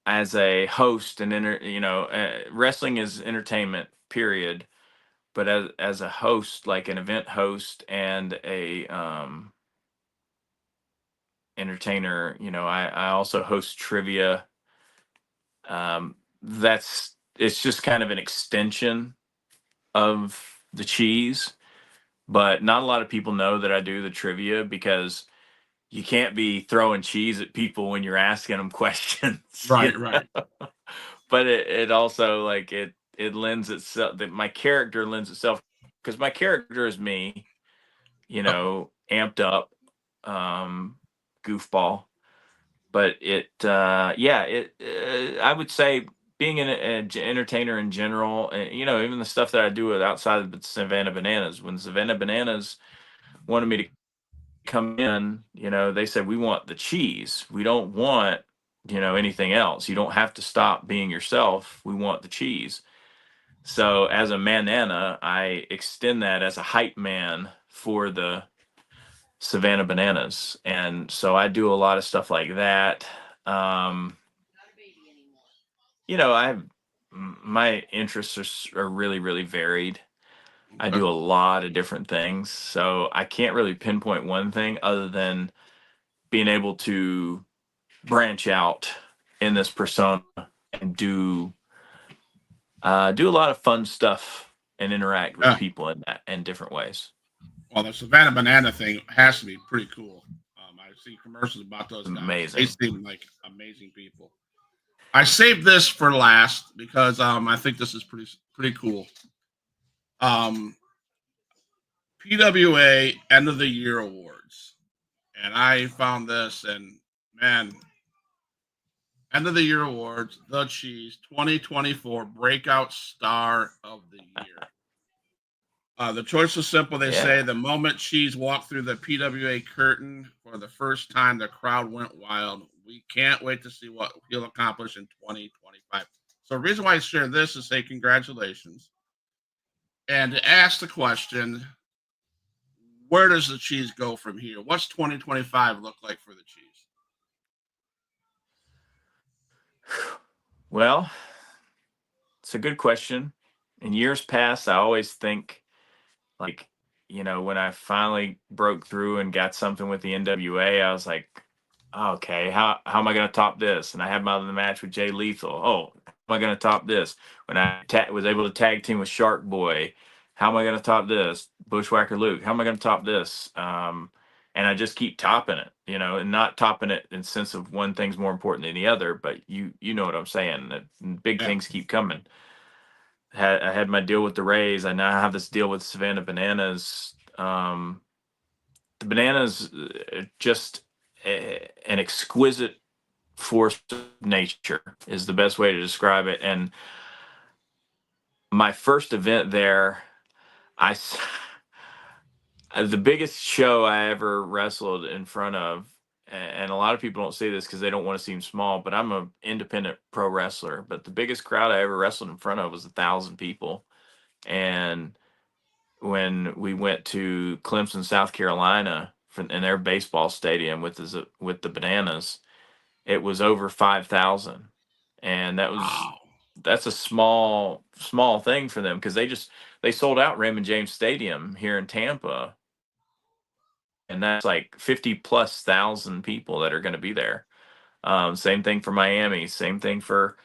as a host and wrestling is entertainment, period. But as a host, like an event host and a entertainer, I also host trivia. It's just kind of an extension of the cheese, but not a lot of people know that I do the trivia, because you can't be throwing cheese at people when you're asking them questions.
Right, right.
But it also like it lends itself that my character lends itself because my character is me, amped up, goofball. But I would say being an entertainer in general, and even the stuff that I do with outside of the Savannah Bananas. When Savannah Bananas wanted me to come in, they said we want the cheese. We don't want anything else. You don't have to stop being yourself. We want the cheese. So as a manana, I extend that as a hype man for the Savannah Bananas, and so I do a lot of stuff like that. um I have my interests are really, really varied. I do a lot of different things, so I can't really pinpoint one thing other than being able to branch out in this persona and do a lot of fun stuff and interact with
Yeah.
people in different ways.
Well, the Savannah Banana thing has to be pretty cool. I see commercials about those guys.
Amazing.
They seem like amazing people. I saved this for last because I think this is pretty cool. PWA End of the Year Awards, and I found this, and man, End of the Year Awards, The Cheese 2024 Breakout Star of the Year. The choice was simple. They say the moment Cheese walked through the PWA curtain for the first time, the crowd went wild. We can't wait to see what he'll accomplish in 2025. So the reason why I share this is say congratulations. And to ask the question, where does the Cheese go from here? What's 2025 look like for the Cheese?
Well, it's a good question. In years past, I always think like, when I finally broke through and got something with the NWA, I was like, okay, how am I going to top this? And I had my other match with Jay Lethal. Oh, how am I going to top this? When I was able to tag team with Shark Boy, how am I going to top this? Bushwhacker Luke, how am I going to top this? And I just keep topping it, and not topping it in the sense of one thing's more important than the other, but you know what I'm saying, that big things keep coming. I had my deal with the Rays. I now have this deal with Savannah Bananas. The Bananas are just an exquisite force of nature is the best way to describe it. And my first event there, the biggest show I ever wrestled in front of, and a lot of people don't say this because they don't want to seem small, but I'm an independent pro wrestler. But the biggest crowd I ever wrestled in front of was 1,000 people. And when we went to Clemson, South Carolina, in their baseball stadium with the Bananas, it was over 5,000, and that's a small thing for them because they sold out Raymond James Stadium here in Tampa. And that's like 50,000+ people that are going to be there. Same thing for Miami. Same thing for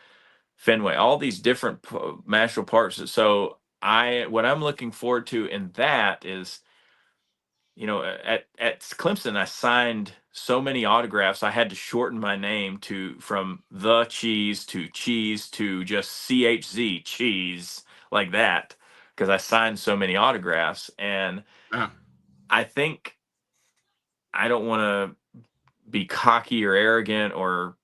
Fenway. All these different national parks. So what I'm looking forward to in that is, at Clemson, I signed so many autographs. I had to shorten my name from The Cheese to just CHZ Cheese, like that, because I signed so many autographs. And I think I don't want to be cocky or arrogant or,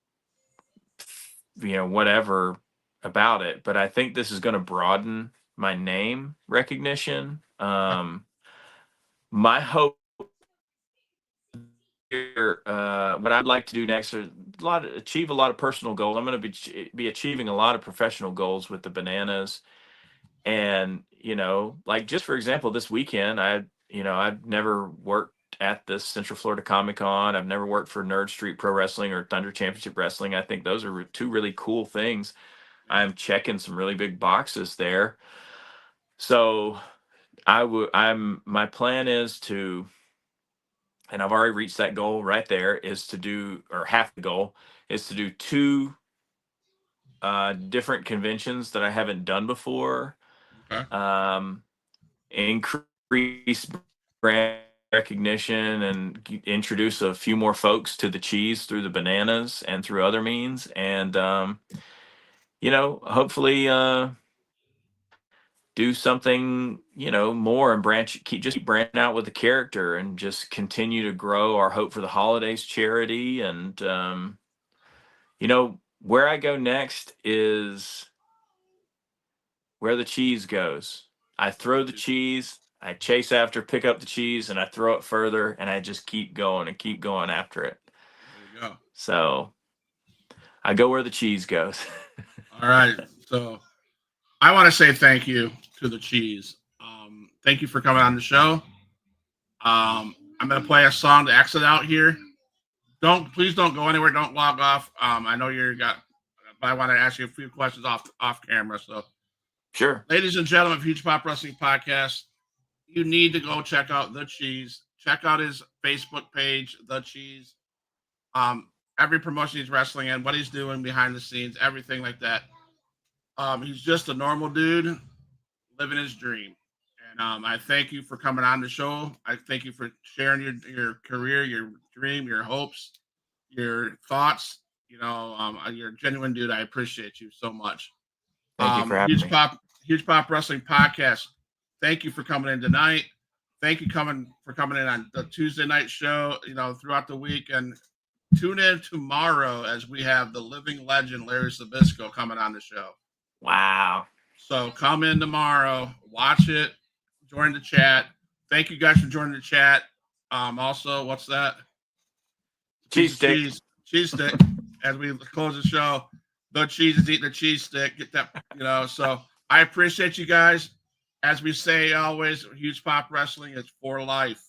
whatever about it, but I think this is going to broaden my name recognition. My hope here, what I'd like to do next is achieve a lot of personal goals. I'm going to be achieving a lot of professional goals with the Bananas. And, like just for example, this weekend, I've never worked at this Central Florida Comic Con. I've never worked for Nerd Street Pro Wrestling or Thunder Championship Wrestling. I think those are two really cool things. I'm checking some really big boxes there. So my plan is to, and I've already reached that goal right there, is to do, or half the goal is to do 2 different conventions that I haven't done before.
Okay.
Increase brand recognition and introduce a few more folks to the cheese through the bananas and through other means. And, hopefully, do something, more and keep branching out with the character and just continue to grow our Hope for the Holidays charity. And, where I go next is where the cheese goes. I throw the cheese, I chase after, pick up the cheese, and I throw it further, and I just keep going and keep going after it.
There you go.
So I go where the cheese goes.
All right. So I want to say thank you to the cheese. Thank you for coming on the show. I'm going to play a song to exit out here. Please don't go anywhere. Don't log off. I know but I want to ask you a few questions off camera. So,
Sure.
ladies and gentlemen of Huge Pop Wrestling Podcast, you need to go check out The Cheese. Check out his Facebook page, The Cheese. Every promotion he's wrestling in, what he's doing behind the scenes, everything like that. He's just a normal dude living his dream. And I thank you for coming on the show. I thank you for sharing your career, your dream, your hopes, your thoughts. You're a genuine dude. I appreciate you so much.
Thank you for having me.
Huge Pop Wrestling Podcast. Thank you for coming in tonight. Thank you for coming in on the Tuesday night show, throughout the week. And tune in tomorrow as we have the living legend, Larry Zbyszko, coming on the show.
Wow.
So come in tomorrow, watch it, join the chat. Thank you guys for joining the chat. Also, what's that?
Cheese stick.
Cheese stick. As we close the show, the cheese is eating the cheese stick. Get that, So I appreciate you guys. As we say always, Huge Pop Wrestling is for life.